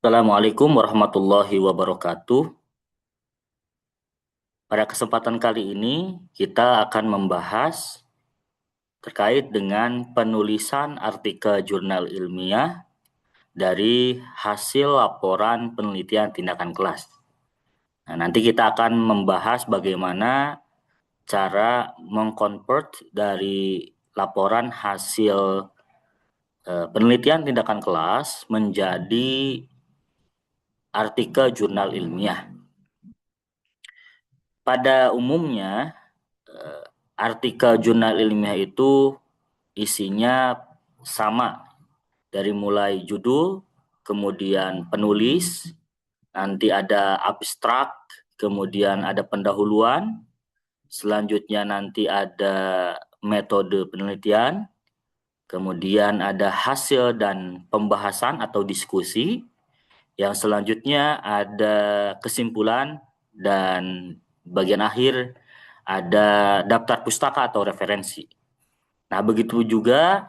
Assalamualaikum warahmatullahi wabarakatuh. Pada kesempatan kali ini, kita akan membahas terkait dengan penulisan artikel jurnal ilmiah dari hasil laporan penelitian tindakan kelas. Nah, nanti kita akan membahas bagaimana cara mengkonvert dari laporan hasil penelitian tindakan kelas menjadi artikel jurnal ilmiah. Pada umumnya, artikel jurnal ilmiah itu isinya sama, dari mulai judul, kemudian penulis, nanti ada abstrak, kemudian ada pendahuluan, selanjutnya nanti ada metode penelitian, kemudian ada hasil dan pembahasan atau diskusi, yang selanjutnya ada kesimpulan, dan bagian akhir ada daftar pustaka atau referensi. Nah, begitu juga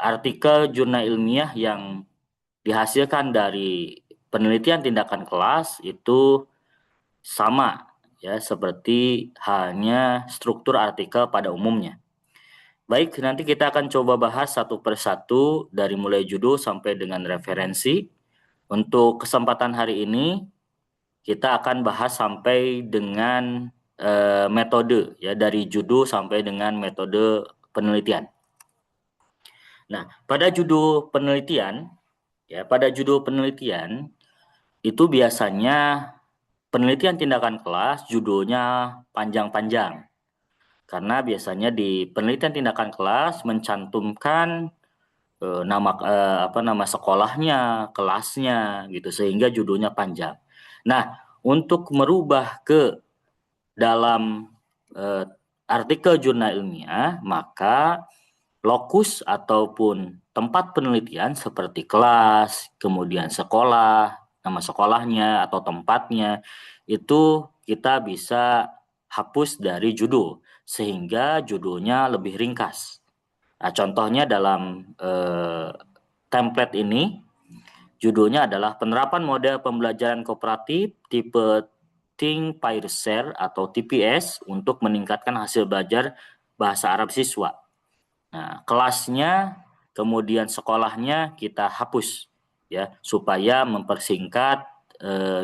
artikel jurnal ilmiah yang dihasilkan dari penelitian tindakan kelas itu sama, ya, seperti halnya struktur artikel pada umumnya. Baik, nanti kita akan coba bahas satu persatu dari mulai judul sampai dengan referensi. Untuk kesempatan hari ini kita akan bahas sampai dengan metode, ya, dari judul sampai dengan metode penelitian. Nah, pada judul penelitian itu biasanya penelitian tindakan kelas judulnya panjang-panjang. Karena biasanya di penelitian tindakan kelas mencantumkan nama sekolahnya, kelasnya gitu, sehingga judulnya panjang. Nah, untuk merubah ke dalam artikel jurnal ilmiah, maka lokus ataupun tempat penelitian seperti kelas, kemudian sekolah, nama sekolahnya atau tempatnya, itu kita bisa hapus dari judul sehingga judulnya lebih ringkas. Nah, contohnya dalam template ini, judulnya adalah penerapan model pembelajaran kooperatif tipe Think Pair Share atau TPS untuk meningkatkan hasil belajar bahasa Arab siswa. Nah, kelasnya, kemudian sekolahnya kita hapus, ya, supaya mempersingkat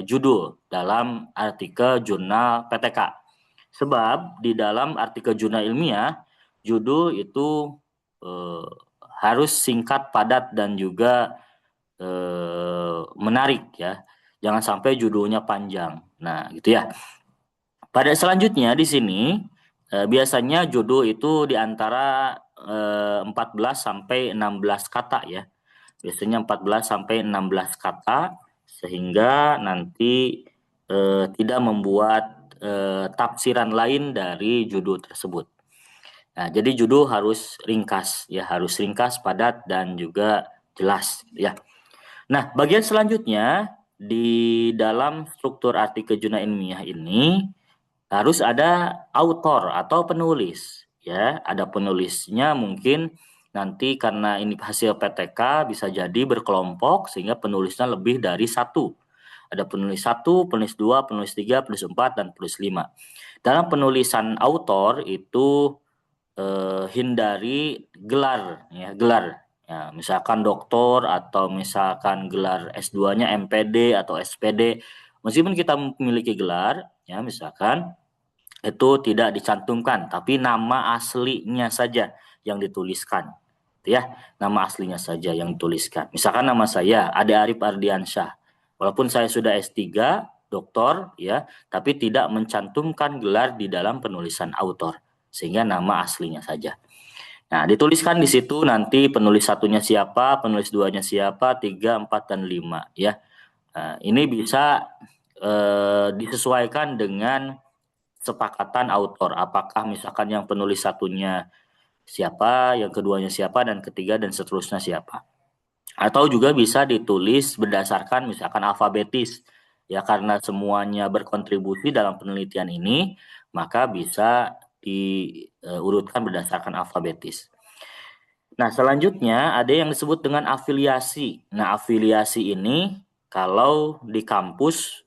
judul dalam artikel jurnal PTK. Sebab di dalam artikel jurnal ilmiah, judul itu harus singkat, padat, dan juga menarik, ya. Jangan sampai judulnya panjang. Nah, gitu ya. Pada selanjutnya di sini biasanya judul itu di antara 14 sampai 16 kata, ya. Biasanya 14 sampai 16 kata sehingga nanti tidak membuat tafsiran lain dari judul tersebut. Nah, jadi judul harus ringkas, ya, harus ringkas, padat, dan juga jelas, ya. Nah, bagian selanjutnya di dalam struktur artikel jurnal ilmiah ini harus ada autor atau penulis, ya. Ada penulisnya, mungkin nanti karena ini hasil PTK bisa jadi berkelompok sehingga penulisnya lebih dari satu. Ada penulis satu, penulis dua, penulis tiga, penulis empat, dan penulis lima. Dalam penulisan autor itu hindari gelar, ya, gelar. Ya, misalkan doktor atau misalkan gelar S2-nya MPD atau SPD. Meskipun kita memiliki gelar, ya, misalkan itu tidak dicantumkan, tapi nama aslinya saja yang dituliskan. Ya, nama aslinya saja yang dituliskan. Misalkan nama saya Ade Arif Ardiansyah. Walaupun saya sudah S3, doktor, ya, tapi tidak mencantumkan gelar di dalam penulisan autor, sehingga nama aslinya saja. Nah, dituliskan di situ nanti penulis satunya siapa, penulis duanya siapa, 3, 4, dan 5, ya. Nah, ini bisa disesuaikan dengan kesepakatan autor. Apakah misalkan yang penulis satunya siapa, yang keduanya siapa, dan ketiga dan seterusnya siapa. Atau juga bisa ditulis berdasarkan misalkan alfabetis, ya, karena semuanya berkontribusi dalam penelitian ini, maka bisa diurutkan berdasarkan alfabetis. Nah, selanjutnya ada yang disebut dengan afiliasi. Nah, afiliasi ini kalau di kampus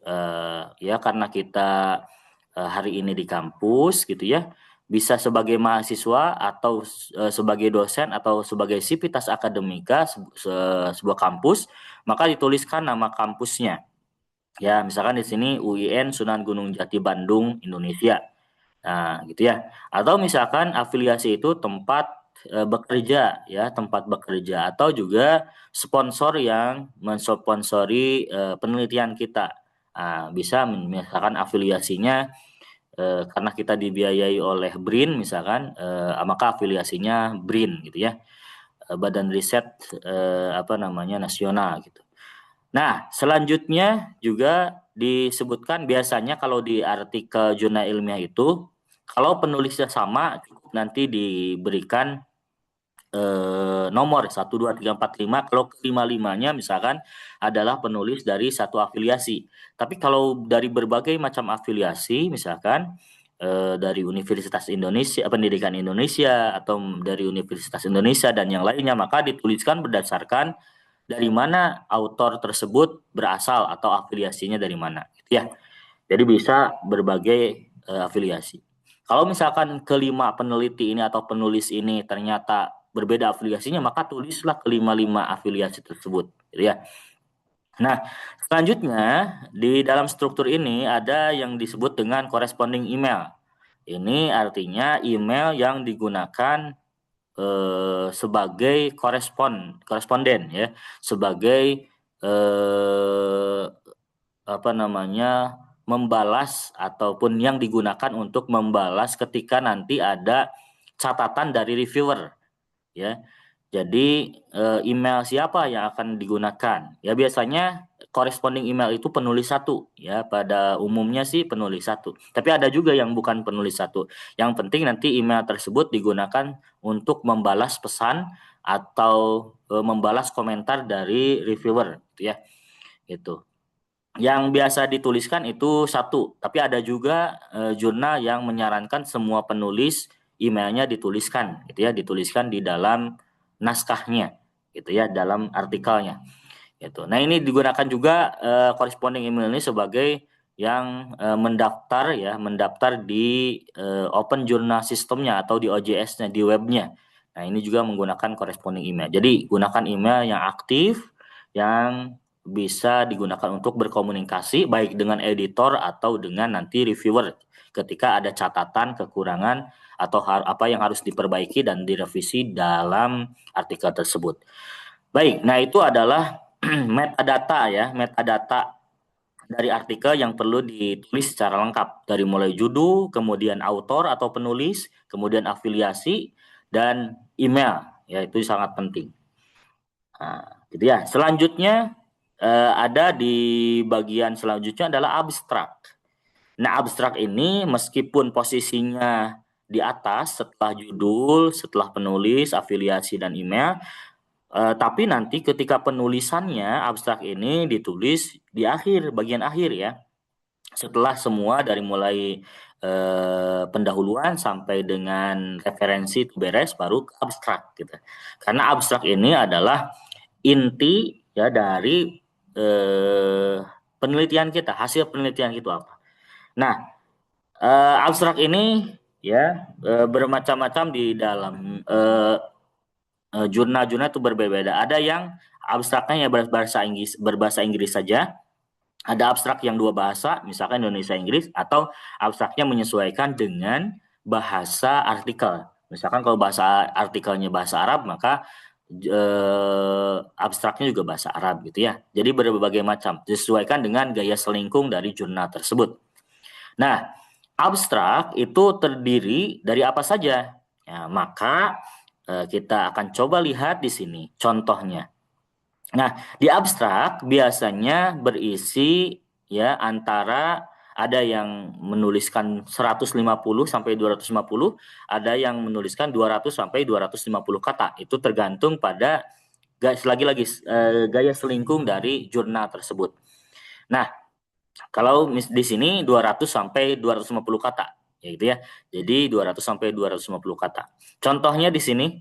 ya karena kita hari ini di kampus gitu ya, bisa sebagai mahasiswa atau sebagai dosen atau sebagai sivitas akademika sebuah kampus, maka dituliskan nama kampusnya. Ya, misalkan di sini UIN Sunan Gunung Jati Bandung, Indonesia. Nah, gitu ya. Atau misalkan afiliasi itu tempat bekerja ya, tempat bekerja atau juga sponsor yang mensponsori penelitian kita. Nah, bisa misalkan afiliasinya karena kita dibiayai oleh BRIN misalkan, maka afiliasinya BRIN gitu ya. Badan Riset apa namanya nasional gitu. Nah, selanjutnya juga disebutkan biasanya kalau di artikel jurnal ilmiah itu, kalau penulisnya sama, nanti diberikan nomor 1, 2, 3, 4, 5. Kalau kelima-limanya misalkan adalah penulis dari satu afiliasi. Tapi kalau dari berbagai macam afiliasi, misalkan dari Universitas Indonesia, Pendidikan Indonesia, atau dari Universitas Indonesia dan yang lainnya, maka dituliskan berdasarkan dari mana autor tersebut berasal atau afiliasinya dari mana, gitu ya. Jadi bisa berbagai afiliasi. Kalau misalkan kelima peneliti ini atau penulis ini ternyata berbeda afiliasinya, maka tulislah kelima-lima afiliasi tersebut, gitu ya. Nah, selanjutnya di dalam struktur ini ada yang disebut dengan corresponding email. Ini artinya email yang digunakan sebagai koresponden ya, sebagai eh, apa namanya membalas ataupun yang digunakan untuk membalas ketika nanti ada catatan dari reviewer ya. Jadi email siapa yang akan digunakan? Ya biasanya corresponding email itu penulis satu ya, pada umumnya sih penulis satu. Tapi ada juga yang bukan penulis satu. Yang penting nanti email tersebut digunakan untuk membalas pesan atau membalas komentar dari reviewer gitu ya. Itu. Yang biasa dituliskan itu satu, tapi ada juga jurnal yang menyarankan semua penulis emailnya dituliskan, gitu ya, dituliskan di dalam naskahnya, gitu ya, dalam artikelnya, gitu. Nah ini digunakan juga corresponding email ini sebagai yang mendaftar ya, mendaftar di Open Journal Systemnya atau di OJS-nya di webnya. Nah ini juga menggunakan corresponding email. Jadi gunakan email yang aktif, yang bisa digunakan untuk berkomunikasi baik dengan editor atau dengan nanti reviewer ketika ada catatan, kekurangan atau apa yang harus diperbaiki dan direvisi dalam artikel tersebut. Baik, nah itu adalah metadata ya, metadata dari artikel yang perlu ditulis secara lengkap dari mulai judul, kemudian autor atau penulis, kemudian afiliasi dan email ya itu sangat penting. Nah, gitu ya. Selanjutnya ada di bagian selanjutnya adalah abstrak. Nah, abstrak ini meskipun posisinya di atas setelah judul, setelah penulis, afiliasi dan email, tapi nanti ketika penulisannya abstrak ini ditulis di akhir, bagian akhir ya. Setelah semua dari mulai pendahuluan sampai dengan referensi itu beres baru ke abstrak gitu. Karena abstrak ini adalah inti ya dari penelitian kita, hasil penelitian itu apa. Nah, abstrak ini ya bermacam-macam di dalam jurnal-jurnal itu berbeda-beda. Ada yang abstraknya ya berbahasa Inggris saja. Ada abstrak yang dua bahasa, misalkan Indonesia Inggris, atau abstraknya menyesuaikan dengan bahasa artikel. Misalkan kalau bahasa artikelnya bahasa Arab, maka abstraknya juga bahasa Arab gitu ya. Jadi berbagai macam, disesuaikan dengan gaya selingkung dari jurnal tersebut. Nah, abstrak itu terdiri dari apa saja? Ya, maka kita akan coba lihat di sini contohnya. Nah, di abstrak biasanya berisi ya antara ada yang menuliskan 150 sampai 250, ada yang menuliskan 200 sampai 250 kata. Itu tergantung pada lagi-lagi gaya selingkung dari jurnal tersebut. Nah, kalau di sini 200 sampai 250 kata, ya gitu ya. Jadi 200 sampai 250 kata. Contohnya di sini,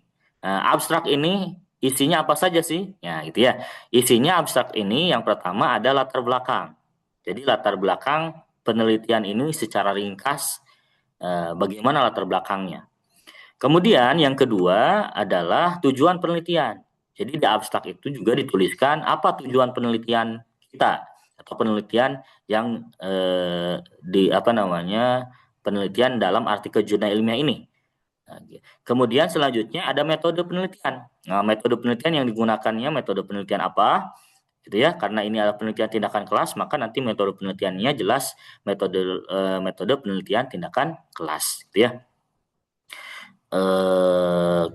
Nah, abstrak ini isinya apa saja sih? Ya, gitu ya. Isinya abstrak ini yang pertama ada latar belakang. Jadi latar belakang penelitian ini secara ringkas bagaimana latar belakangnya. Kemudian yang kedua adalah tujuan penelitian. Jadi di abstrak itu juga dituliskan apa tujuan penelitian kita atau penelitian yang di apa namanya penelitian dalam artikel jurnal ilmiah ini. Nah, kemudian selanjutnya ada metode penelitian. Nah, metode penelitian yang digunakannya metode penelitian apa? Gitu ya. Karena ini adalah penelitian tindakan kelas, maka nanti metode penelitiannya jelas metode penelitian tindakan kelas, gitu ya.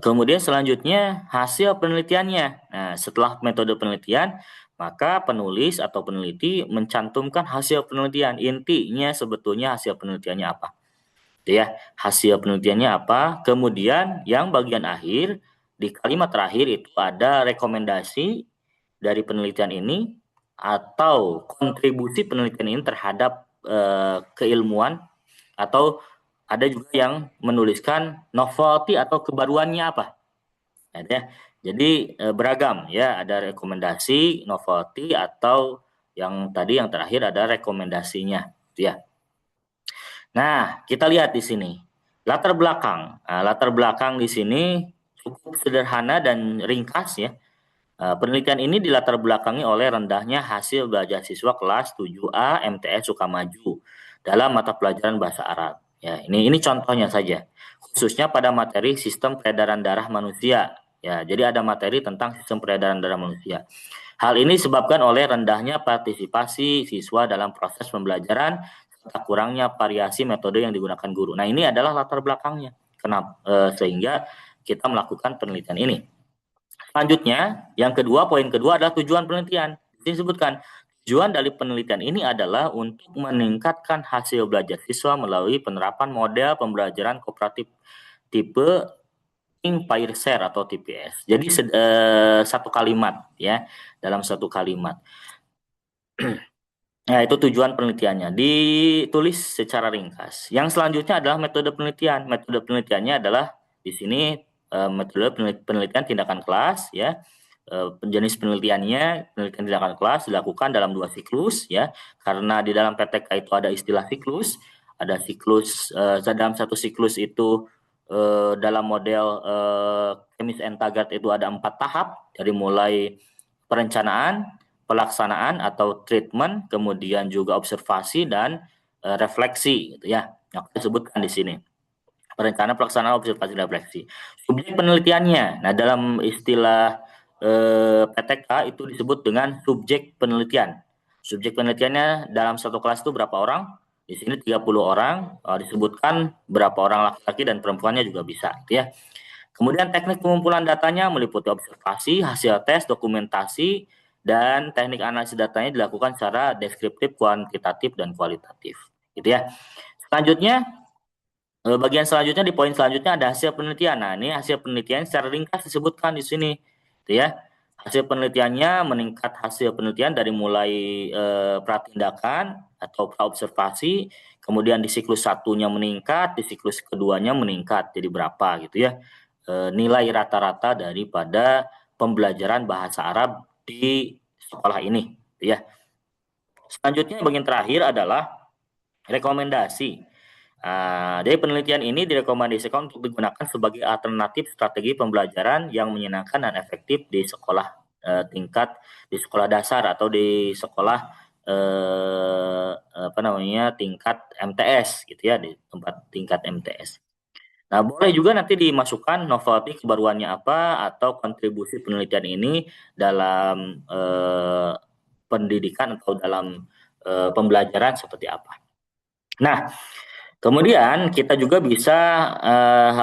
Kemudian selanjutnya hasil penelitiannya. Nah, setelah metode penelitian, maka penulis atau peneliti mencantumkan hasil penelitian. Intinya sebetulnya hasil penelitiannya apa? Gitu ya, hasil penelitiannya apa? Kemudian yang bagian akhir di kalimat terakhir itu ada rekomendasi dari penelitian ini atau kontribusi penelitian ini terhadap keilmuan atau ada juga yang menuliskan novelty atau kebaruannya apa. Ya. Jadi beragam ya, ada rekomendasi, novelty atau yang tadi yang terakhir ada rekomendasinya, gitu ya. Nah, kita lihat di sini latar belakang. Nah, latar belakang di sini cukup sederhana dan ringkas ya. Penelitian ini dilatar belakangi oleh rendahnya hasil belajar siswa kelas 7A MTS Sukamaju dalam mata pelajaran bahasa Arab. Ya, ini contohnya saja. Khususnya pada materi sistem peredaran darah manusia. Ya, jadi ada materi tentang sistem peredaran darah manusia. Hal ini disebabkan oleh rendahnya partisipasi siswa dalam proses pembelajaran serta kurangnya variasi metode yang digunakan guru. Nah, ini adalah latar belakangnya. Kenapa? Sehingga kita melakukan penelitian ini. Selanjutnya, yang kedua, poin kedua adalah tujuan penelitian. Disebutkan, tujuan dari penelitian ini adalah untuk meningkatkan hasil belajar siswa melalui penerapan model pembelajaran kooperatif tipe Think Pair Share atau TPS. Jadi satu kalimat ya, dalam satu kalimat. Nah, itu tujuan penelitiannya. Ditulis secara ringkas. Yang selanjutnya adalah metode penelitian. Metode penelitiannya adalah di sini metode penelitian tindakan kelas ya. Jenis penelitiannya penelitian tindakan kelas dilakukan dalam 2 siklus ya. Karena di dalam PTK itu ada istilah siklus, ada siklus dalam satu siklus itu dalam model Chemis and Taggart itu ada 4 tahap dari mulai perencanaan, pelaksanaan atau treatment, kemudian juga observasi dan refleksi gitu ya. Yang disebutkan di sini. Perencanaan, pelaksanaan, observasi, dan refleksi. Subjek penelitiannya. Nah, dalam istilah PTK itu disebut dengan subjek penelitian. Subjek penelitiannya dalam satu kelas itu berapa orang? Di sini 30 orang, disebutkan berapa orang laki-laki dan perempuannya juga bisa gitu ya. Kemudian teknik pengumpulan datanya meliputi observasi, hasil tes, dokumentasi, dan teknik analisis datanya dilakukan secara deskriptif, kuantitatif, dan kualitatif. Gitu ya. Selanjutnya, bagian selanjutnya di poin selanjutnya ada hasil penelitian. Nah, ini hasil penelitian secara ringkas disebutkan di sini. Gitu ya. Hasil penelitiannya meningkat hasil penelitian dari mulai pratindakan atau praobservasi, kemudian di siklus satunya meningkat, di siklus keduanya meningkat. Jadi berapa gitu ya. Nilai rata-rata daripada pembelajaran bahasa Arab di sekolah ini ya. Selanjutnya bagian terakhir adalah rekomendasi. Dari penelitian ini direkomendasikan untuk digunakan sebagai alternatif strategi pembelajaran yang menyenangkan dan efektif di sekolah di sekolah dasar atau di sekolah tingkat MTS gitu ya, di tempat tingkat MTS. Nah, boleh juga nanti dimasukkan novelty kebaruannya apa atau kontribusi penelitian ini dalam pendidikan atau dalam pembelajaran seperti apa. Nah, kemudian kita juga bisa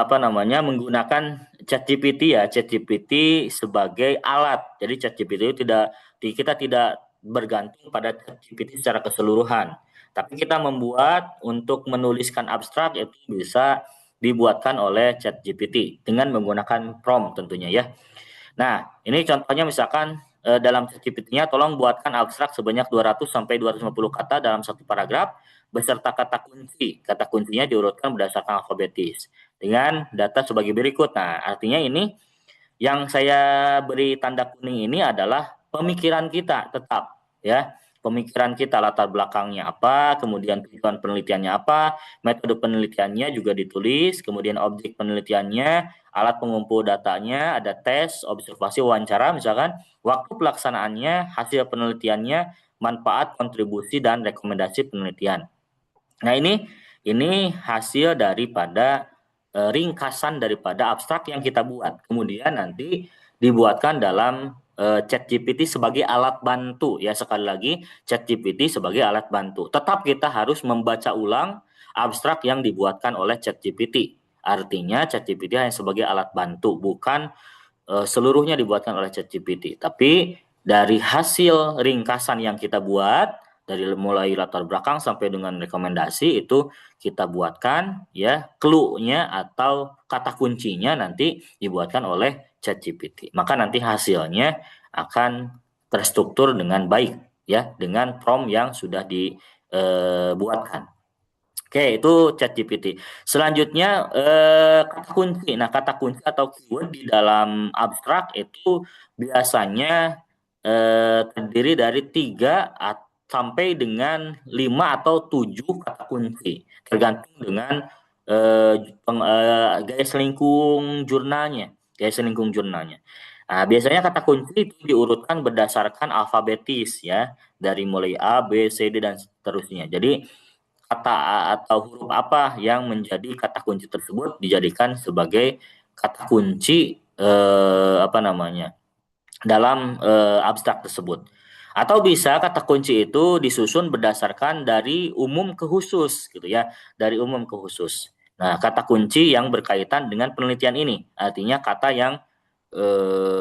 menggunakan ChatGPT ya, ChatGPT sebagai alat. Jadi ChatGPT itu kita tidak bergantung pada ChatGPT secara keseluruhan. Tapi kita membuat untuk menuliskan abstrak itu bisa dibuatkan oleh ChatGPT dengan menggunakan prompt tentunya ya. Nah, ini contohnya misalkan dalam ChatGPT-nya tolong buatkan abstrak sebanyak 200 sampai 250 kata dalam satu paragraf beserta kata kunci. Kata kuncinya diurutkan berdasarkan alfabetis dengan data sebagai berikut. Nah, artinya ini yang saya beri tanda kuning ini adalah pemikiran kita tetap, ya. Pemikiran kita, latar belakangnya apa, kemudian tujuan penelitiannya apa, metode penelitiannya juga ditulis, kemudian objek penelitiannya, alat pengumpul datanya, ada tes, observasi, wawancara misalkan, waktu pelaksanaannya, hasil penelitiannya, manfaat, kontribusi, dan rekomendasi penelitian. Nah, ini hasil daripada ringkasan daripada abstrak yang kita buat. Kemudian nanti dibuatkan dalam ChatGPT sebagai alat bantu, ya. Sekali lagi, ChatGPT sebagai alat bantu. Tetap kita harus membaca ulang abstrak yang dibuatkan oleh ChatGPT. Artinya ChatGPT hanya sebagai alat bantu, bukan seluruhnya dibuatkan oleh ChatGPT. Tapi dari hasil ringkasan yang kita buat, dari mulai latar belakang sampai dengan rekomendasi itu kita buatkan, ya, clue-nya atau kata kuncinya nanti dibuatkan oleh ChatGPT. Maka nanti hasilnya akan terstruktur dengan baik, ya, dengan prompt yang sudah dibuatkan. Oke, itu ChatGPT. Selanjutnya kata kunci. Nah, kata kunci atau keyword di dalam abstrak itu biasanya terdiri dari 3 sampai dengan 5 atau 7 kata kunci, tergantung dengan gaya selingkung jurnalnya, Nah, biasanya kata kunci itu diurutkan berdasarkan alfabetis, ya, dari mulai A, B, C, D, dan seterusnya. Jadi kata atau huruf apa yang menjadi kata kunci tersebut dijadikan sebagai kata kunci dalam abstrak tersebut. Atau bisa kata kunci itu disusun berdasarkan dari umum ke khusus, gitu ya, dari umum ke khusus. Nah, kata kunci yang berkaitan dengan penelitian ini, artinya kata yang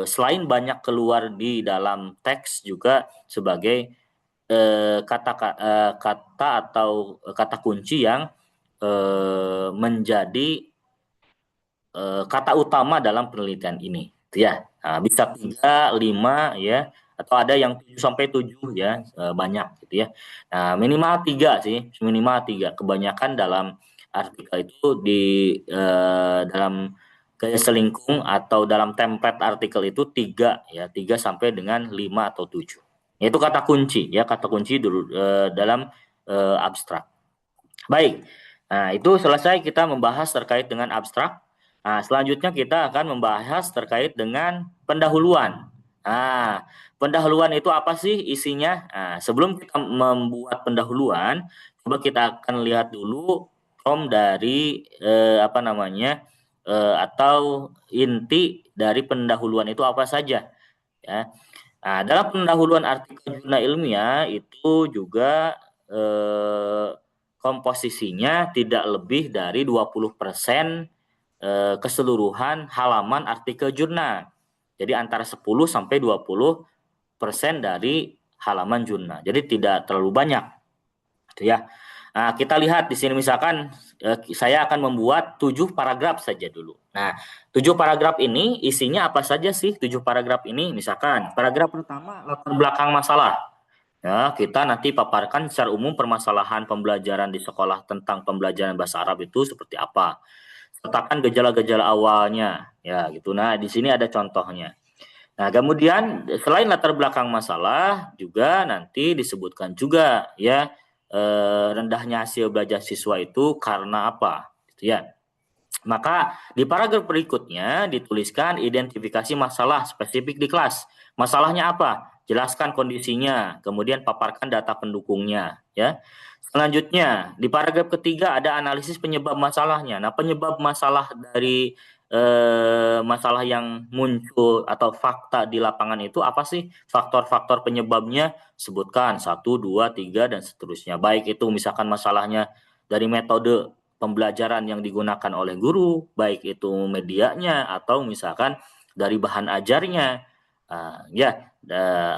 selain banyak keluar di dalam teks juga sebagai kata atau kata kunci yang menjadi kata utama dalam penelitian ini, gitu ya. Nah, bisa 3, 5, ya, atau ada yang 7 sampai 7, ya, banyak gitu ya. Nah, minimal 3 sih, minimal 3. Kebanyakan dalam artikel itu di dalam gaya selingkung atau dalam template artikel itu 3, ya, 3 sampai dengan 5 atau 7. Itu kata kunci, ya, kata kunci dulu dalam abstrak. Baik. Nah, itu selesai kita membahas terkait dengan abstrak. Nah, selanjutnya kita akan membahas terkait dengan pendahuluan. Nah, pendahuluan itu apa sih isinya? Nah, sebelum kita membuat pendahuluan, coba kita akan lihat dulu prompt dari atau inti dari pendahuluan itu apa saja, ya. Nah, dalam pendahuluan artikel jurnal ilmiah itu juga komposisinya tidak lebih dari 20% keseluruhan halaman artikel jurnal. Jadi antara 10 sampai 20% dari halaman jurnal. Jadi tidak terlalu banyak, gitu ya. Nah, kita lihat di sini misalkan saya akan membuat 7 paragraf saja dulu. Nah, 7 paragraf ini isinya apa saja sih 7 paragraf ini? Misalkan paragraf pertama latar belakang masalah. Ya, kita nanti paparkan secara umum permasalahan pembelajaran di sekolah tentang pembelajaran bahasa Arab itu seperti apa. Sertakan gejala-gejala awalnya, ya gitu. Nah, di sini ada contohnya. Nah, kemudian selain latar belakang masalah, juga nanti disebutkan juga, ya, rendahnya hasil belajar siswa itu karena apa, gitu ya. Maka di paragraf berikutnya dituliskan identifikasi masalah spesifik di kelas. Masalahnya apa? Jelaskan kondisinya, kemudian paparkan data pendukungnya, ya. Selanjutnya, di paragraf ketiga ada analisis penyebab masalahnya. Nah, penyebab masalah dari masalah yang muncul atau fakta di lapangan itu apa sih? Faktor-faktor penyebabnya sebutkan 1, 2, 3, dan seterusnya. Baik itu misalkan masalahnya dari metode pembelajaran yang digunakan oleh guru, baik itu medianya atau misalkan dari bahan ajarnya,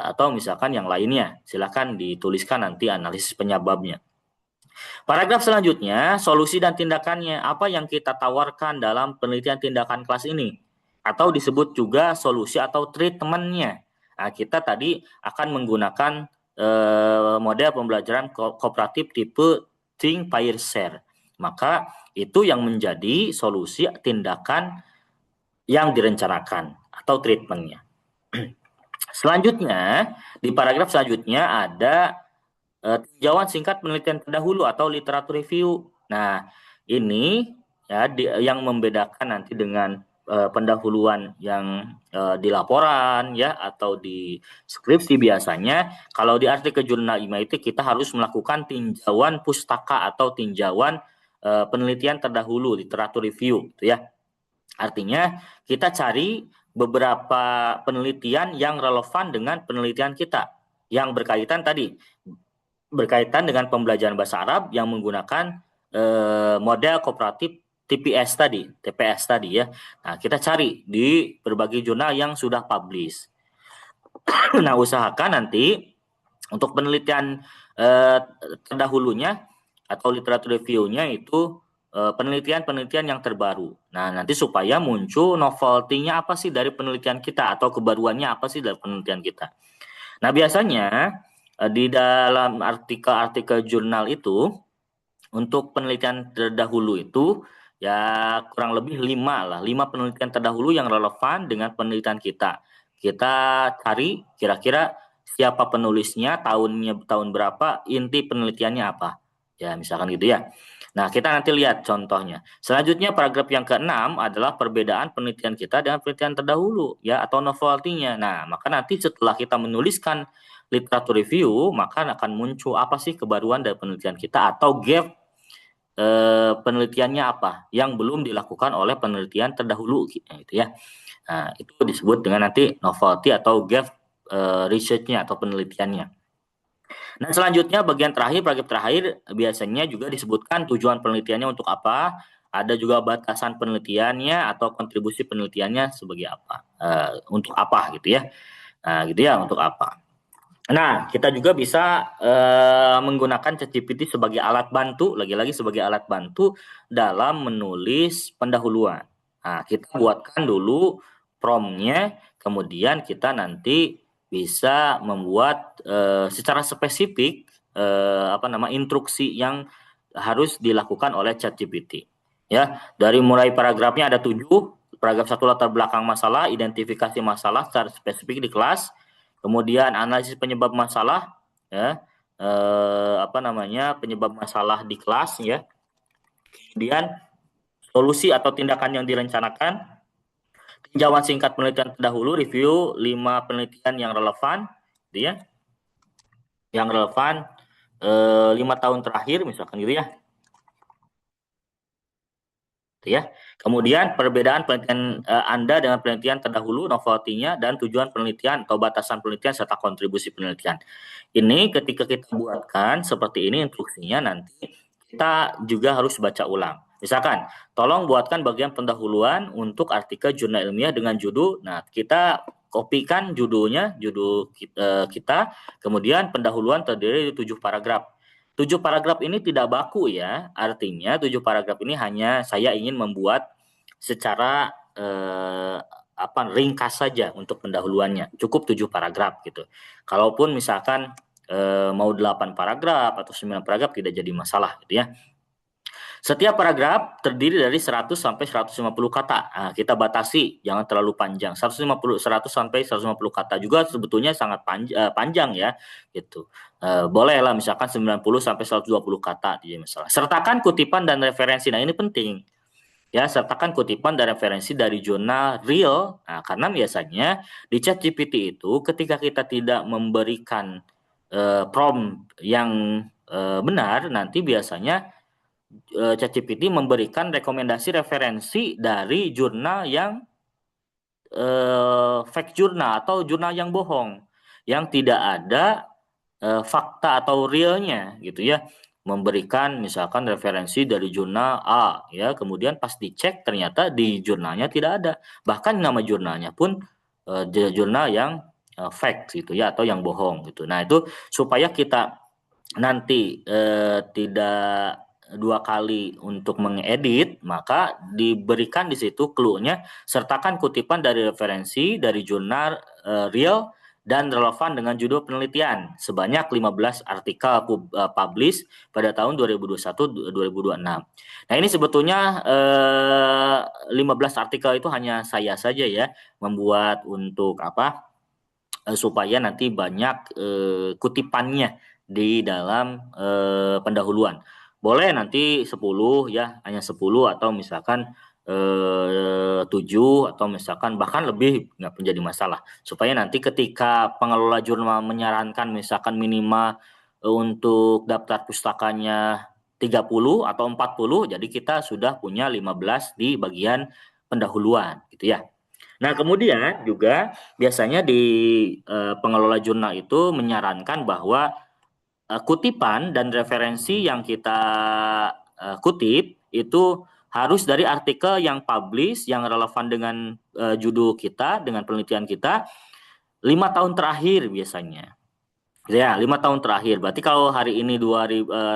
atau misalkan yang lainnya. Silakan dituliskan nanti analisis penyebabnya. Paragraf selanjutnya, solusi dan tindakannya. Apa yang kita tawarkan dalam penelitian tindakan kelas ini? Atau disebut juga solusi atau treatmentnya. Nah, kita tadi akan menggunakan model pembelajaran kooperatif tipe think, pair, share. Maka itu yang menjadi solusi tindakan yang direncanakan atau treatmentnya. Selanjutnya, di paragraf selanjutnya ada tinjauan singkat penelitian terdahulu atau literatur review. Nah, ini ya yang membedakan nanti dengan pendahuluan yang di laporan ya atau di skripsi biasanya. Kalau di artikel jurnal ilmiah itu kita harus melakukan tinjauan pustaka atau tinjauan penelitian terdahulu, literatur review, gitu ya. Artinya kita cari beberapa penelitian yang relevan dengan penelitian kita yang berkaitan dengan pembelajaran bahasa Arab yang menggunakan model kooperatif TPS tadi ya. Nah, kita cari di berbagai jurnal yang sudah publish. Nah, usahakan nanti untuk penelitian terdahulunya atau literatur review-nya itu penelitian-penelitian yang terbaru. Nah, nanti supaya muncul novelty-nya apa sih dari penelitian kita atau kebaruannya apa sih dari penelitian kita. Nah, biasanya di dalam artikel-artikel jurnal itu untuk penelitian terdahulu itu ya kurang lebih 5 penelitian terdahulu yang relevan dengan penelitian kita. Kita cari kira-kira siapa penulisnya, tahun berapa, inti penelitiannya apa. Ya, misalkan gitu ya. Nah, kita nanti lihat contohnya. Selanjutnya paragraf yang ke-6 adalah perbedaan penelitian kita dengan penelitian terdahulu ya atau novelty-nya. Nah, maka nanti setelah kita menuliskan literatur review, maka akan muncul apa sih kebaruan dari penelitian kita atau gap penelitiannya apa yang belum dilakukan oleh penelitian terdahulu gitu ya. Nah, itu disebut dengan nanti novelty atau gap research-nya atau penelitiannya. Nah, selanjutnya bagian terakhir, paragraf terakhir biasanya juga disebutkan tujuan penelitiannya untuk apa, ada juga batasan penelitiannya atau kontribusi penelitiannya sebagai apa, untuk apa gitu ya. Nah, gitu ya, untuk apa. Nah, kita juga bisa menggunakan ChatGPT sebagai alat bantu, lagi-lagi sebagai alat bantu dalam menulis pendahuluan. Nah, kita buatkan dulu prompt-nya, kemudian kita nanti bisa membuat secara spesifik instruksi yang harus dilakukan oleh ChatGPT. Ya, dari mulai paragrafnya ada 7, paragraf 1 latar belakang masalah, identifikasi masalah secara spesifik di kelas. Kemudian analisis penyebab masalah ya penyebab masalah di kelas ya. Kemudian solusi atau tindakan yang direncanakan, tinjauan singkat penelitian terdahulu, review 5 penelitian yang relevan gitu ya. Yang relevan 5 tahun terakhir misalkan gitu ya. Ya. Kemudian perbedaan penelitian Anda dengan penelitian terdahulu, novelty-nya, dan tujuan penelitian atau batasan penelitian serta kontribusi penelitian. Ini ketika kita buatkan seperti ini instruksinya, nanti kita juga harus baca ulang. Misalkan, tolong buatkan bagian pendahuluan untuk artikel jurnal ilmiah dengan judul. Nah, kita kopikan judulnya, judul kita, kemudian pendahuluan terdiri dari 7 paragraf. 7 paragraf ini tidak baku ya, artinya 7 paragraf ini hanya saya ingin membuat secara ringkas saja untuk pendahuluannya, cukup 7 paragraf gitu. Kalaupun misalkan mau 8 paragraf atau 9 paragraf tidak jadi masalah gitu ya. Setiap paragraf terdiri dari 100 sampai 150 kata. Nah, kita batasi, jangan terlalu panjang. 100 sampai 150 kata juga sebetulnya sangat panjang ya, gitu. Bolehlah misalkan 90 sampai 120 kata dia misalnya. Sertakan kutipan dan referensi. Nah, ini penting. Ya, sertakan kutipan dan referensi dari jurnal real. Nah, karena biasanya di ChatGPT itu ketika kita tidak memberikan prompt yang benar, nanti biasanya ChatGPT memberikan rekomendasi referensi dari jurnal yang fake jurnal atau jurnal yang bohong, yang tidak ada fakta atau realnya gitu ya, memberikan misalkan referensi dari jurnal A ya, kemudian pas dicek ternyata di jurnalnya tidak ada, bahkan nama jurnalnya pun jurnal yang fake gitu ya atau yang bohong gitu. Nah, itu supaya kita nanti tidak 2 kali untuk mengedit, maka diberikan di situ clue-nya, sertakan kutipan dari referensi dari jurnal real dan relevan dengan judul penelitian sebanyak 15 artikel publish pada tahun 2021-2026. Nah, ini sebetulnya 15 artikel itu hanya saya saja ya membuat untuk apa? Supaya nanti banyak kutipannya di dalam pendahuluan. Boleh nanti 10 ya, hanya 10 atau misalkan 7 atau misalkan bahkan lebih nggak menjadi masalah. Supaya nanti ketika pengelola jurnal menyarankan misalkan minimal untuk daftar pustakanya 30 atau 40, jadi kita sudah punya 15 di bagian pendahuluan gitu ya. Nah, kemudian juga biasanya di pengelola jurnal itu menyarankan bahwa kutipan dan referensi yang kita kutip itu harus dari artikel yang publish, yang relevan dengan judul kita, dengan penelitian kita, 5 tahun terakhir biasanya. Ya, 5 tahun terakhir. Berarti kalau hari ini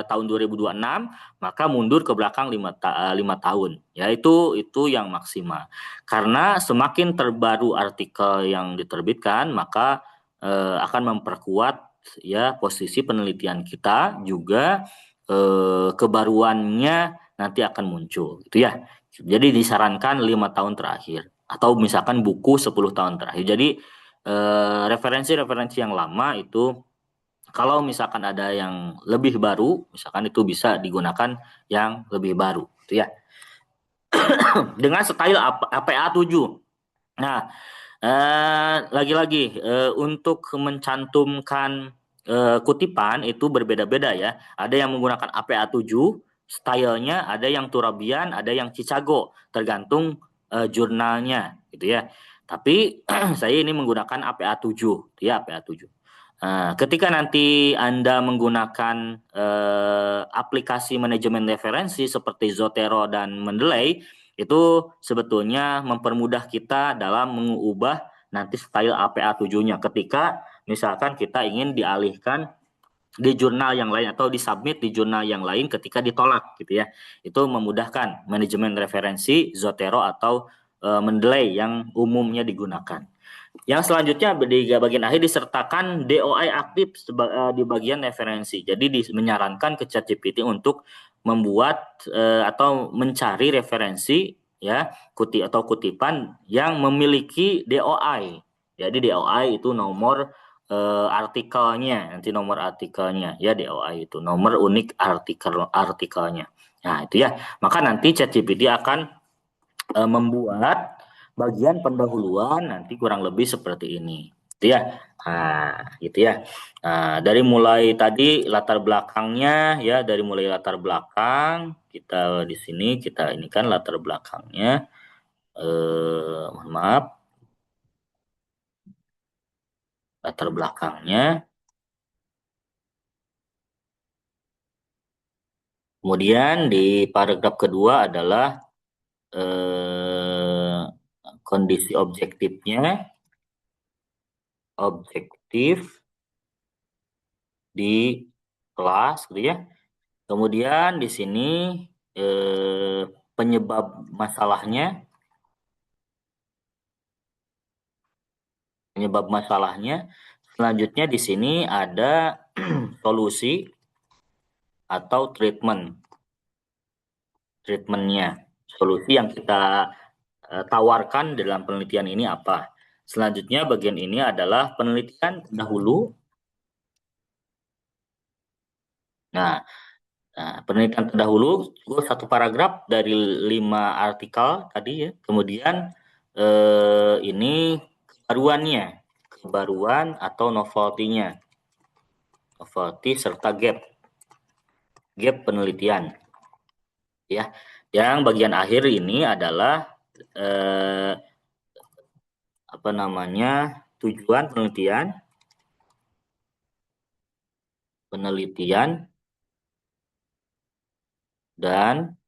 tahun 2026, maka mundur ke belakang 5 tahun. Ya, itu yang maksimal. Karena semakin terbaru artikel yang diterbitkan, maka akan memperkuat ya posisi penelitian kita, juga kebaruannya nanti akan muncul, gitu ya. Jadi disarankan 5 tahun terakhir atau misalkan buku 10 tahun terakhir. Jadi referensi-referensi yang lama itu kalau misalkan ada yang lebih baru, misalkan itu bisa digunakan yang lebih baru, gitu ya. Dengan style APA 7. Nah, lagi-lagi untuk mencantumkan kutipan itu berbeda-beda ya. Ada yang menggunakan APA 7 stylenya, ada yang Turabian, ada yang Chicago, tergantung jurnalnya gitu ya. Tapi saya ini menggunakan APA 7, ya APA 7. Ketika nanti Anda menggunakan aplikasi manajemen referensi seperti Zotero dan Mendeley, itu sebetulnya mempermudah kita dalam mengubah nanti style APA 7-nya ketika misalkan kita ingin dialihkan di jurnal yang lain atau disubmit di jurnal yang lain ketika ditolak gitu ya. Itu memudahkan manajemen referensi Zotero atau Mendeley yang umumnya digunakan. Yang selanjutnya di bagian akhir disertakan DOI aktif di bagian referensi. Jadi menyarankan ke ChatGPT untuk membuat atau mencari referensi ya kutipan yang memiliki DOI. Jadi DOI itu nomor artikelnya, nanti nomor artikelnya ya DOI itu nomor unik artikelnya. Nah, itu ya. Maka nanti ChatGPT akan membuat bagian pendahuluan nanti kurang lebih seperti ini, gitu ya. Gitu ya. Dari mulai tadi latar belakangnya ya, dari mulai latar belakang kita di sini kita ini kan latar belakangnya. Mohon maaf, latar belakangnya. Kemudian di paragraf kedua adalah kondisi objektif di kelas gitu ya. Kemudian di sini penyebab masalahnya, Selanjutnya di sini ada solusi atau treatmentnya, solusi yang kita tawarkan dalam penelitian ini apa. Selanjutnya bagian ini adalah penelitian dahulu. Nah, penelitian terdahulu satu paragraf dari 5 artikel tadi ya. Kemudian ini kebaruan atau novelty-nya, serta gap penelitian ya. Yang bagian akhir ini adalah tujuan penelitian dan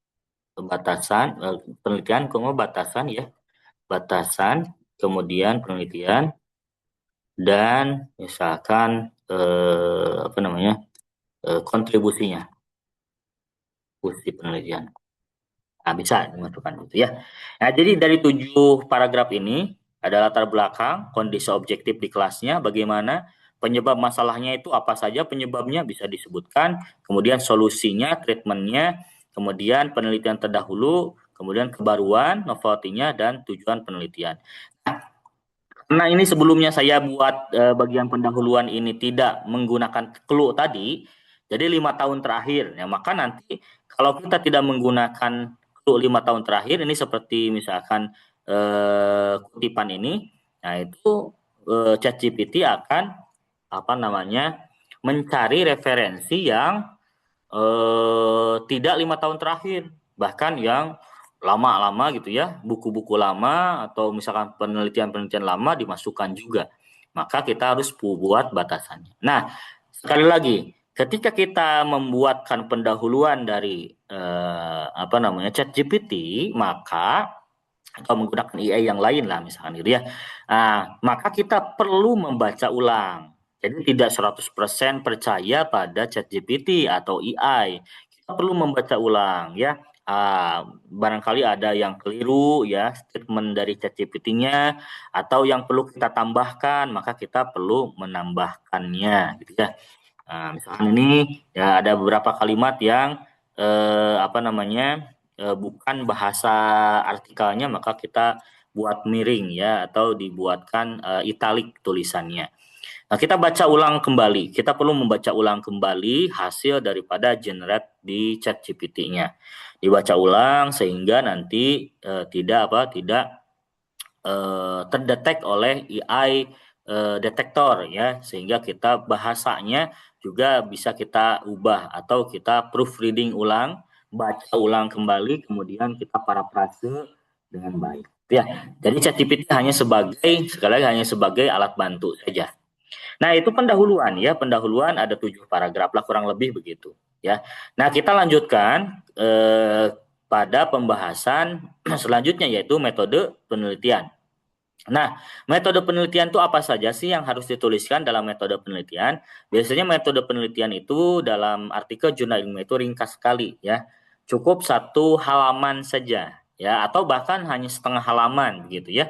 batasan penelitian batasan ya, kemudian penelitian dan misalkan kontribusinya, fungsi penelitian. Bisa dimasukkan gitu ya. Nah, jadi dari 7 paragraf ini ada latar belakang, kondisi objektif di kelasnya, bagaimana penyebab masalahnya itu apa saja penyebabnya bisa disebutkan, kemudian solusinya, treatmentnya, kemudian penelitian terdahulu, kemudian kebaruan, novelty-nya, dan tujuan penelitian. Nah, ini sebelumnya saya buat bagian pendahuluan ini tidak menggunakan clue tadi, jadi 5 tahun terakhir. Ya, maka nanti kalau kita tidak menggunakan clue 5 tahun terakhir, ini seperti misalkan kutipan ini, nah itu ChatGPT akan apa namanya mencari referensi yang tidak 5 tahun terakhir, bahkan yang lama-lama gitu ya, buku-buku lama atau misalkan penelitian-penelitian lama dimasukkan juga. Maka kita harus buat batasannya. Nah, sekali lagi, ketika kita membuatkan pendahuluan dari ChatGPT, maka atau menggunakan AI yang lain lah misalkan gitu ya. Maka kita perlu membaca ulang. Jadi tidak 100% percaya pada ChatGPT atau AI. Kita perlu membaca ulang ya. Barangkali ada yang keliru ya statement dari ChatGPT-nya atau yang perlu kita tambahkan, maka kita perlu menambahkannya gitu ya. Misalkan ini ya ada beberapa kalimat yang bukan bahasa artikelnya, maka kita buat miring ya atau dibuatkan italik tulisannya. Nah, kita baca ulang kembali. Kita perlu membaca ulang kembali hasil daripada generate di ChatGPT-nya. Dibaca ulang sehingga nanti tidak terdetek oleh AI detektor ya, sehingga kita bahasanya juga bisa kita ubah atau kita proofreading ulang, baca ulang kembali, kemudian kita parafrase dengan baik. Ya, jadi ChatGPT sekali lagi hanya sebagai alat bantu saja. Nah, itu pendahuluan ya, pendahuluan ada 7 paragraf lah kurang lebih begitu ya. Nah, kita lanjutkan pada pembahasan selanjutnya yaitu metode penelitian. Nah, metode penelitian itu apa saja sih yang harus dituliskan dalam metode penelitian? Biasanya metode penelitian itu dalam artikel jurnal ilmiah itu ringkas sekali ya. Cukup 1 halaman saja ya atau bahkan hanya setengah halaman gitu ya.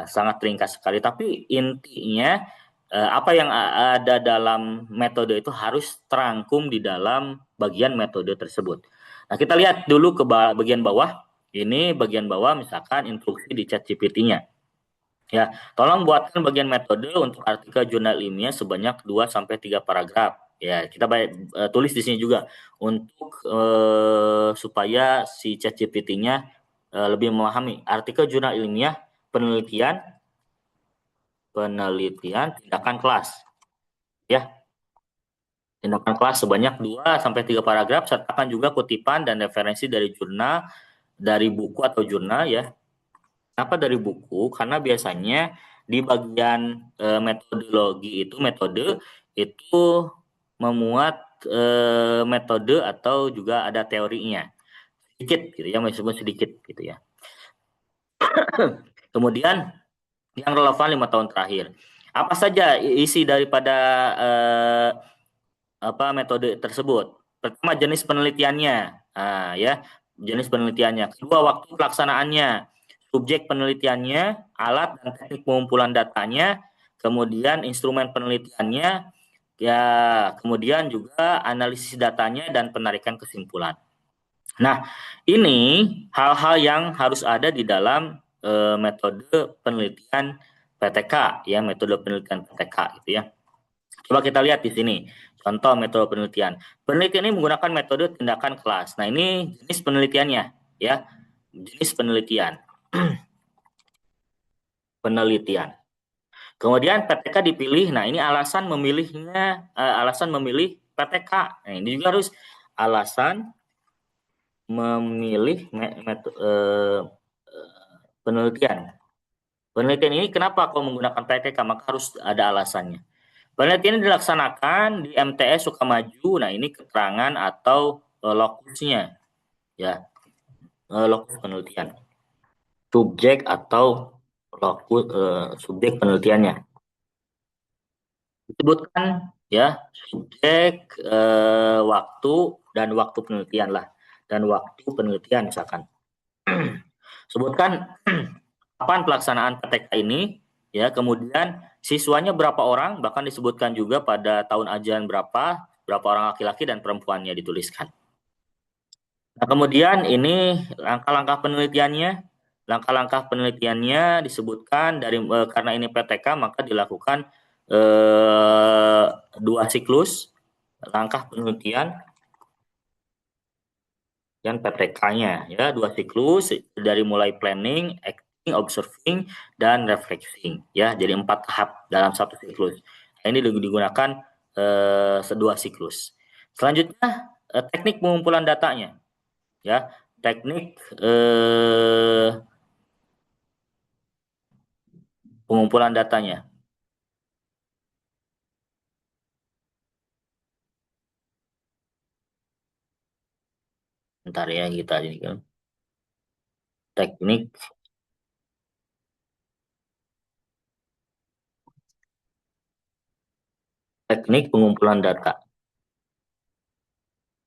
Sangat ringkas sekali, tapi intinya apa yang ada dalam metode itu harus terangkum di dalam bagian metode tersebut. Nah, kita lihat dulu ke bagian bawah. Ini bagian bawah misalkan instruksi di ChatGPT-nya. Ya, tolong buatkan bagian metode untuk artikel jurnal ilmiah sebanyak 2 sampai 3 paragraf. Ya, kita tulis di sini juga untuk supaya si ChatGPT-nya lebih memahami artikel jurnal ilmiah, penelitian tindakan kelas. Ya, tindakan kelas sebanyak 2 sampai 3 paragraf, sertakan juga kutipan dan referensi dari jurnal, dari buku atau jurnal ya. Kenapa dari buku? Karena biasanya di bagian metode itu memuat metode atau juga ada teorinya sedikit gitu ya, meskipun sedikit gitu ya. Kemudian yang relevan 5 tahun terakhir. Apa saja isi daripada metode tersebut? Pertama, jenis penelitiannya, ya, jenis penelitiannya. Kedua, waktu pelaksanaannya, subjek penelitiannya, alat dan teknik pengumpulan datanya, kemudian instrumen penelitiannya, ya, kemudian juga analisis datanya dan penarikan kesimpulan. Nah, ini hal-hal yang harus ada di dalam metode penelitian PTK, ya, metode penelitian PTK gitu ya. Coba kita lihat di sini. Contoh metode penelitian. Penelitian ini menggunakan metode tindakan kelas. Nah, ini jenis penelitiannya, ya. Jenis penelitian. Penelitian. Kemudian PTK dipilih. Nah, ini alasan memilihnya, alasan memilih PTK. Nah, ini juga harus alasan memilih penelitian. Penelitian ini kenapa kau menggunakan PTK? Maka harus ada alasannya. Penelitian dilaksanakan di MTS Sukamaju. Nah, ini keterangan atau lokusnya, ya, lokus penelitian, subjek atau lokus subjek penelitiannya. Disebutkan ya subjek, waktu dan waktu penelitian lah, dan waktu penelitian misalkan. Sebutkan kapan pelaksanaan PTK ini, ya, kemudian siswanya berapa orang, bahkan disebutkan juga pada tahun ajaran berapa orang laki-laki dan perempuannya dituliskan. Nah, kemudian ini langkah-langkah penelitiannya. Langkah-langkah penelitiannya disebutkan karena ini PTK maka dilakukan 2 siklus langkah penelitian dan PTK-nya, ya, 2 siklus dari mulai planning, acting, observing, dan reflecting, ya. Jadi 4 tahap dalam satu siklus. Ini digunakan 2 siklus. Selanjutnya teknik pengumpulan datanya, ya. Teknik pengumpulan datanya. Bentar ya, kita ini kan. Teknik teknik pengumpulan data.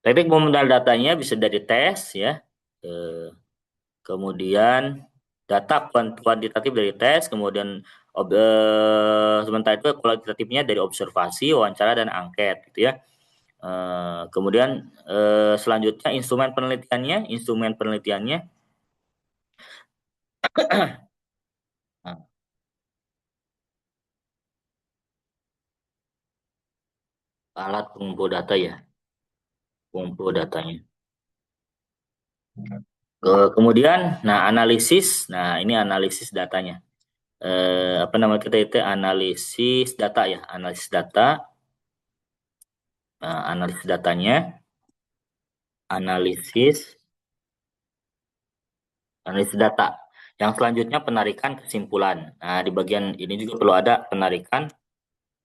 Teknik pengumpulan datanya bisa dari tes, ya. Kemudian data kuantitatif dari tes, kemudian sementara itu kualitatifnya dari observasi, wawancara, dan angket, gitu ya. Kemudian selanjutnya instrumen penelitiannya nah, alat pengumpul data, ya, pengumpul datanya. Kemudian, nah, analisis, nah, ini analisis datanya. Apa nama kita itu analisis data, ya, analisis data. Analisis datanya, analisis analisis data. Yang selanjutnya penarikan kesimpulan. Nah, di bagian ini juga perlu ada penarikan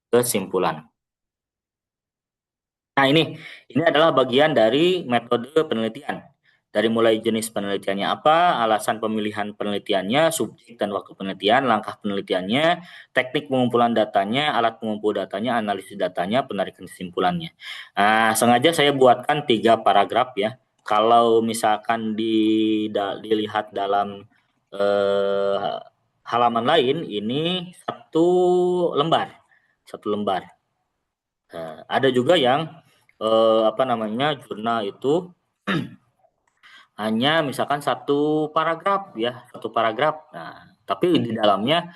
kesimpulan. Nah, ini adalah bagian dari metode penelitian. Dari mulai jenis penelitiannya apa, alasan pemilihan penelitiannya, subjek dan waktu penelitian, langkah penelitiannya, teknik pengumpulan datanya, alat pengumpul datanya, analisis datanya, penarikan kesimpulannya. Nah, sengaja saya buatkan 3 paragraf, ya. Kalau misalkan dilihat dalam halaman lain, ini lembar, satu lembar. Ada juga yang apa namanya jurnal itu hanya misalkan satu paragraf. Nah, tapi di dalamnya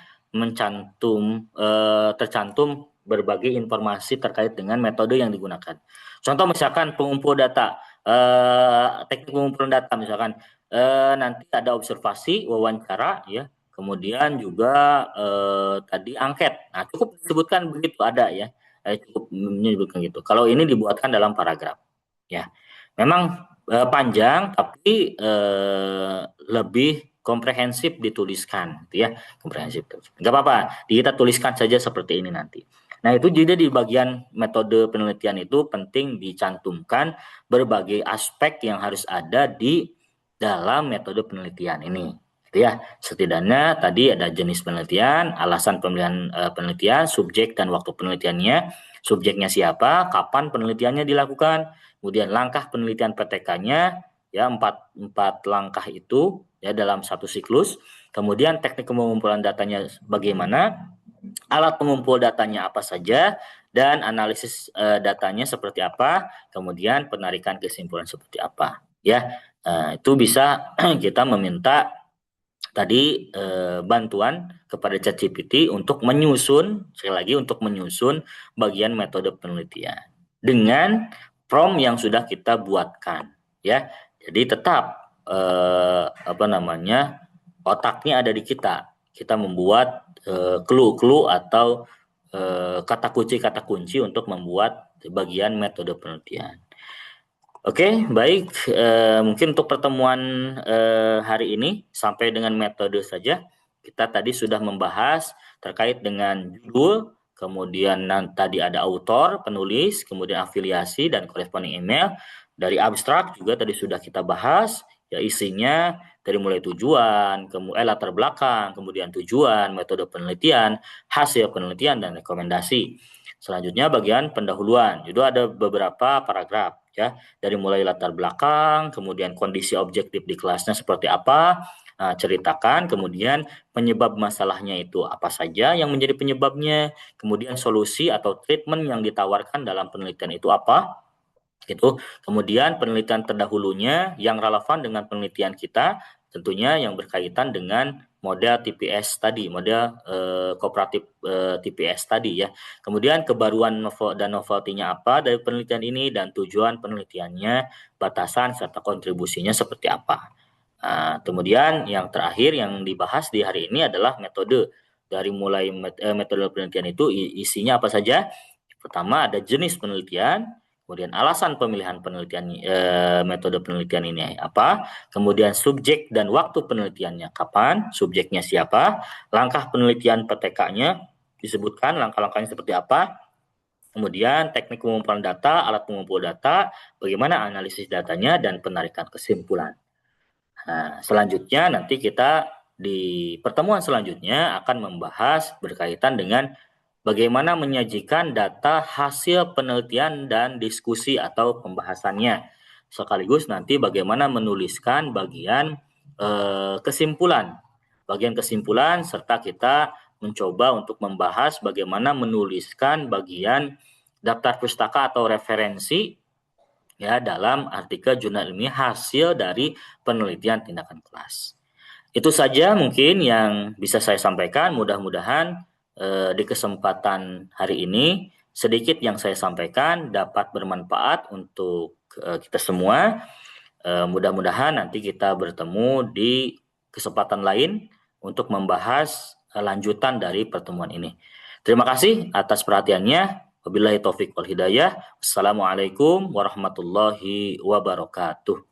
tercantum berbagai informasi terkait dengan metode yang digunakan. Contoh misalkan pengumpul data, teknik pengumpulan data misalkan nanti ada observasi, wawancara, ya, kemudian juga tadi angket. Nah, cukup disebutkan begitu ada, ya, cukup menyebutkan gitu. Kalau ini dibuatkan dalam paragraf, ya, memang panjang tapi lebih komprehensif dituliskan, gitu ya, komprehensif. Nggak apa-apa, kita tuliskan saja seperti ini nanti. Nah, itu jadi di bagian metode penelitian itu penting dicantumkan berbagai aspek yang harus ada di dalam metode penelitian ini, gitu ya. Setidaknya tadi ada jenis penelitian, alasan pemilihan penelitian, subjek dan waktu penelitiannya, subjeknya siapa, kapan penelitiannya dilakukan, kemudian langkah penelitian PTK-nya, ya, empat langkah itu, ya, dalam satu siklus. Kemudian teknik pengumpulan datanya bagaimana, alat pengumpul datanya apa saja, dan analisis datanya seperti apa, kemudian penarikan kesimpulan seperti apa, ya. Itu bisa kita meminta tadi bantuan kepada ChatGPT untuk menyusun, sekali lagi, untuk menyusun bagian metode penelitian dengan prompt yang sudah kita buatkan, ya. Jadi tetap apa namanya otaknya ada di kita. Kita membuat clue-clue atau kata kunci untuk membuat bagian metode penelitian. Oke, baik. Mungkin untuk pertemuan hari ini sampai dengan metode saja. Kita tadi sudah membahas terkait dengan judul, kemudian tadi ada autor, penulis, kemudian afiliasi dan corresponding email. Dari abstrak juga tadi sudah kita bahas, ya, isinya dari mulai tujuan, latar belakang, kemudian tujuan, metode penelitian, hasil penelitian, dan rekomendasi. Selanjutnya bagian pendahuluan, itu ada beberapa paragraf, ya, dari mulai latar belakang, kemudian kondisi objektif di kelasnya seperti apa, ceritakan, kemudian penyebab masalahnya itu apa saja yang menjadi penyebabnya, kemudian solusi atau treatment yang ditawarkan dalam penelitian itu apa, gitu. Kemudian penelitian terdahulunya yang relevan dengan penelitian kita, tentunya yang berkaitan dengan model TPS tadi, model kooperatif TPS tadi ya. Kemudian kebaruan dan novelty-nya apa dari penelitian ini dan tujuan penelitiannya, batasan serta kontribusinya seperti apa. Kemudian yang terakhir yang dibahas di hari ini adalah metode. Dari mulai metode penelitian itu isinya apa saja? Pertama ada jenis penelitian, kemudian alasan pemilihan penelitian metode penelitian ini apa, kemudian subjek dan waktu penelitiannya kapan, subjeknya siapa, langkah penelitian PTK-nya disebutkan langkah-langkahnya seperti apa, kemudian teknik pengumpulan data, alat pengumpul data, bagaimana analisis datanya dan penarikan kesimpulan. Nah, selanjutnya nanti kita di pertemuan selanjutnya akan membahas berkaitan dengan bagaimana menyajikan data hasil penelitian dan diskusi atau pembahasannya. Sekaligus nanti bagaimana menuliskan bagian kesimpulan. Bagian kesimpulan serta kita mencoba untuk membahas bagaimana menuliskan bagian daftar pustaka atau referensi ya dalam artikel jurnal ilmiah hasil dari penelitian tindakan kelas. Itu saja mungkin yang bisa saya sampaikan. Mudah-mudahan di kesempatan hari ini sedikit yang saya sampaikan dapat bermanfaat untuk kita semua. Mudah-mudahan nanti kita bertemu di kesempatan lain untuk membahas lanjutan dari pertemuan ini. Terima kasih atas perhatiannya. Wabillahi taufik wal hidayah. Assalamualaikum warahmatullahi wabarakatuh.